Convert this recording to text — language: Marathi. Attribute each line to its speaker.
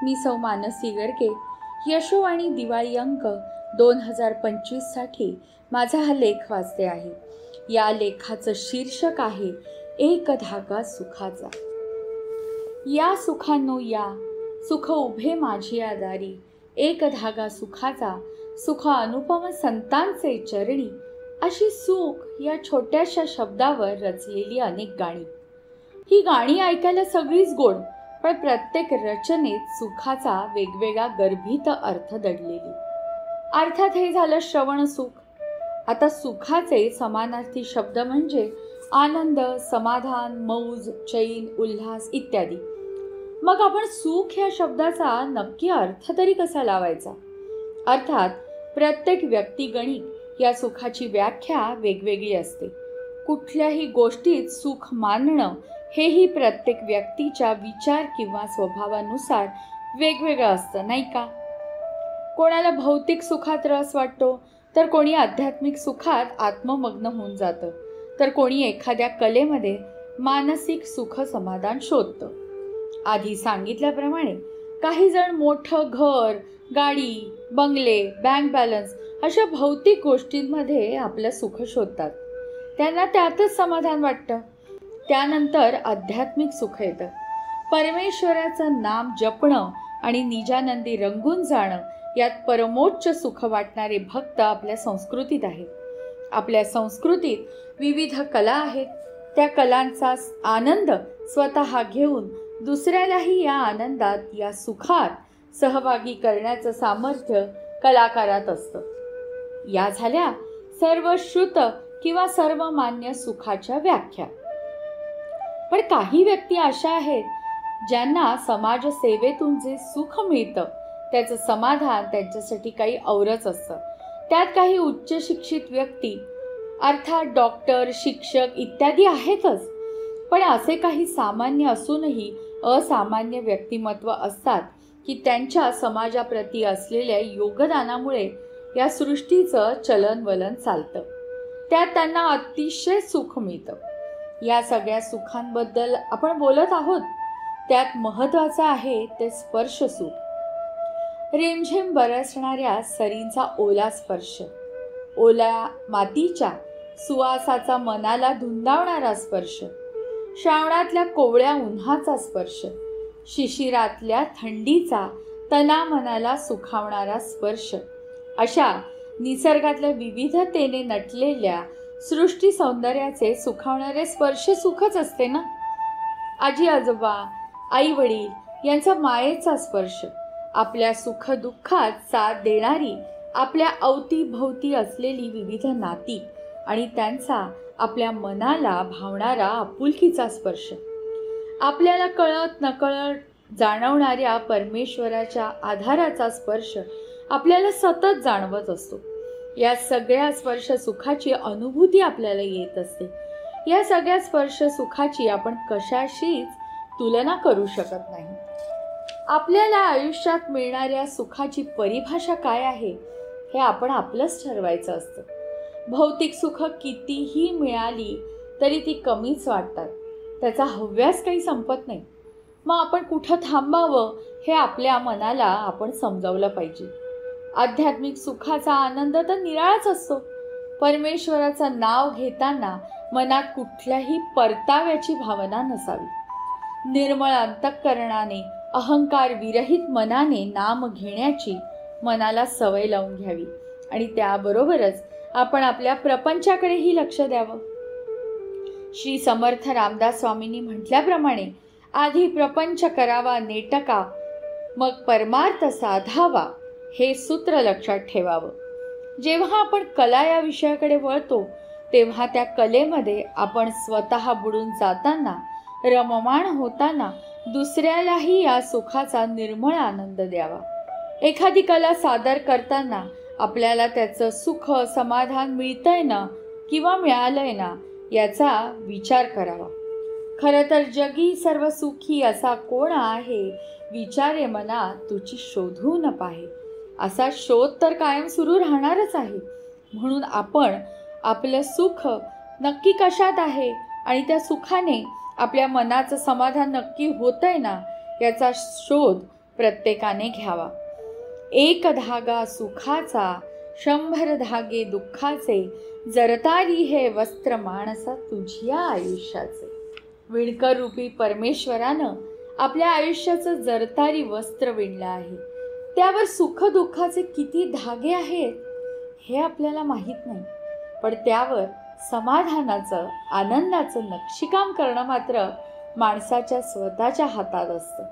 Speaker 1: मी सौ मानसी गडके. यशोवाणी दिवाळी अंक 2025साठी माझा हा लेख वाचते आहे. या लेखाचं शीर्षक आहे एक धागा सुखाचा. या सुखांनो या, सुख उभे माझी या दारी. एक धागा सुखाचा, सुख अनुपम संतांचे चरणी. अशी सुख या छोट्याशा शब्दावर रचलेली अनेक गाणी. ही गाणी ऐकायला सगळीच गोड, पण प्रत्येक रचनेत सुखाचा वेगवेगळा गर्भित अर्थ दडलेली. अर्थात हे झालं श्रवण सुख. आता सुखाचे समानार्थी शब्द म्हणजे आनंद, समाधान, मौज, चैन, उल्हास इत्यादी. मग आपण सुख या शब्दाचा नक्की अर्थ तरी कसा लावायचा? अर्थात प्रत्येक व्यक्तिगणिक या सुखाची व्याख्या वेगवेगळी असते. कुठल्याही गोष्टीत सुख मानणं हेही प्रत्येक व्यक्तीच्या विचार किंवा स्वभावानुसार वेगवेगळं असतं, नाही का? कोणाला भौतिक सुखात रस वाटतो, तर कोणी आध्यात्मिक सुखात आत्ममग्न होऊन जातं, तर कोणी एखाद्या कलेमध्ये मानसिक सुख समाधान शोधतं. आधी सांगितल्याप्रमाणे काही जण मोठं घर, गाडी, बंगले, बँक बॅलन्स अशा भौतिक गोष्टींमध्ये आपलं सुख शोधतात. त्यांना त्यातच समाधान वाटतं. त्यानंतर आध्यात्मिक सुख येतं. परमेश्वराचं नाम जपणं आणि निजानंदी रंगून जाणं यात परमोच्च सुख वाटणारे भक्त आपल्या संस्कृतीत आहेत. आपल्या संस्कृतीत विविध कला आहेत. त्या कलांचा आनंद स्वतः घेऊन दुसऱ्यालाही या आनंदात, या सुखात सहभागी करण्याचं सामर्थ्य कलाकारात असतं. या झाल्या सर्व श्रुत किंवा सर्वमान्य सुखाच्या व्याख्या. पण काही व्यक्ती अशा आहेत ज्यांना समाजसेवेतून जे सुख मिळतं त्याचं समाधान त्यांच्यासाठी काही औरच असतं. त्यात काही उच्च शिक्षित व्यक्ती अर्थात डॉक्टर, शिक्षक इत्यादी आहेतच. पण असे काही सामान्य असूनही असामान्य व्यक्तिमत्व असतात की त्यांच्या समाजाप्रती असलेल्या योगदानामुळे या सृष्टीचं चलनवलन चालतं. त्यात त्यांना अतिशय सुख मिळतं. या सगळ्या सुखांबद्दल आपण बोलत आहोत. त्यात महत्त्वाचं आहे ते स्पर्श सुख. रिमझिम बरसणाऱ्या सरींचा ओला स्पर्श, ओल्या मातीच्या सुवासाचा मनाला धुंदावणारा स्पर्श, श्रावणातल्या कोवळ्या उन्हाचा स्पर्श, शिशिरातल्या थंडीचा तना मनाला सुखावणारा स्पर्श, अशा निसर्गातल्या विविधतेने नटलेल्या सृष्टी सौंदर्याचे सुखावणारे स्पर्श सुखच असते ना. आजी आजोबा, आई वडील यांचा मायेचा स्पर्श, आपल्या सुख दुःखात साथ देणारी आपल्या अवतीभोवती असलेली विविध नाती आणि त्यांचा आपल्या मनाला भावणारा आपुलकीचा स्पर्श, आपल्याला कळत नकळत जाणवणाऱ्या परमेश्वराच्या आधाराचा स्पर्श आपल्याला सतत जाणवत असतो. या सगळ्या स्पर्श सुखाची अनुभूती आपल्याला येत असते. या सगळ्या स्पर्श सुखाची आपण कशाशीच तुलना करू शकत नाही. आपल्याला आयुष्यात मिळणाऱ्या सुखाची परिभाषा काय आहे हे आपण आपलंच ठरवायचं असतं. भौतिक सुख कितीही मिळाली तरी ती कमीच वाटतात. त्याचा हव्यास काही संपत नाही. मग आपण कुठं थांबावं हे आपल्या मनाला आपण समजावलं पाहिजे. आध्यात्मिक सुखाचा आनंद तर निराळाच असतो. परमेश्वराचं नाव घेताना मनात कुठल्याही परताव्याची भावना नसावी. निर्मळ अंतःकरणाने, अहंकार विरहित मनाने नाम घेण्याची मनाला सवय लावून घ्यावी आणि त्याबरोबरच आपण आपल्या प्रपंचाकडेही लक्ष द्यावं. श्री समर्थ रामदास स्वामींनी म्हटल्याप्रमाणे आधी प्रपंच करावा नेटका, मग परमार्थ साधावा, हे सूत्र लक्षात ठेवावं. जेव्हा आपण कला या विषयाकडे वळतो तेव्हा त्या कलेमध्ये आपण स्वतः बुडून जाताना, रममाण होताना दुसऱ्यालाही या सुखाचा निर्मळ आनंद द्यावा. एखादी कला सादर करताना आपल्याला त्याचं सुख समाधान मिळतंय ना किंवा मिळालंय ना याचा विचार करावा. खरं तर जगी सर्व सुखी असा कोण आहे, विचारे मना तुझी शोधून पाहे. असा शोध तर कायम सुरू राहणारच आहे. म्हणून आपण आपलं सुख नक्की कशात आहे आणि त्या सुखाने आपल्या मनाचं समाधान नक्की होतंय ना याचा शोध प्रत्येकाने घ्यावा. एक धागा सुखाचा, 100 धागे दुःखाचे, जरतारी हे वस्त्र माणसा तुझ्या आयुष्याचे. विणकर रूपी परमेश्वरानं आपल्या आयुष्याचं जरतारी वस्त्र विणलं आहे. त्यावर सुख दुःखाचे किती धागे आहेत हे आपल्याला माहीत नाही, पण त्यावर समाधानाचं, आनंदाचं नक्षीकाम करणं मात्र माणसाच्या स्वतःच्या हातात असतं.